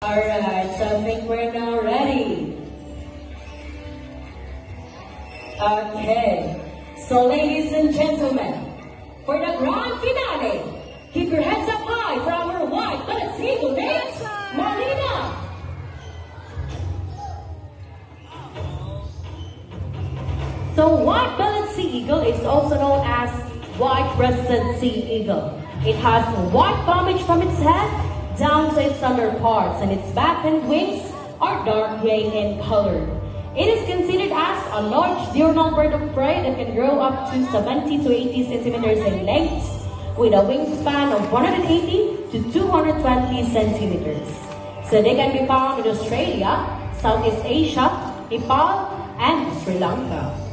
Alright, so I think we're now ready. Okay, so ladies and gentlemen, for the grand finale, keep your heads up high for our white-bellied seagull dance, Marlena. So white-bellied sea eagle is also known as white-breasted sea eagle. It has white plumage from its head down to its underparts, and its back and wings are dark gray in color. It is considered as a large diurnal bird of prey that can grow up to 70 to 80 centimeters in length, with a wingspan of 180 to 220 centimeters. So they can be found in Australia, Southeast Asia, Nepal, and Sri Lanka.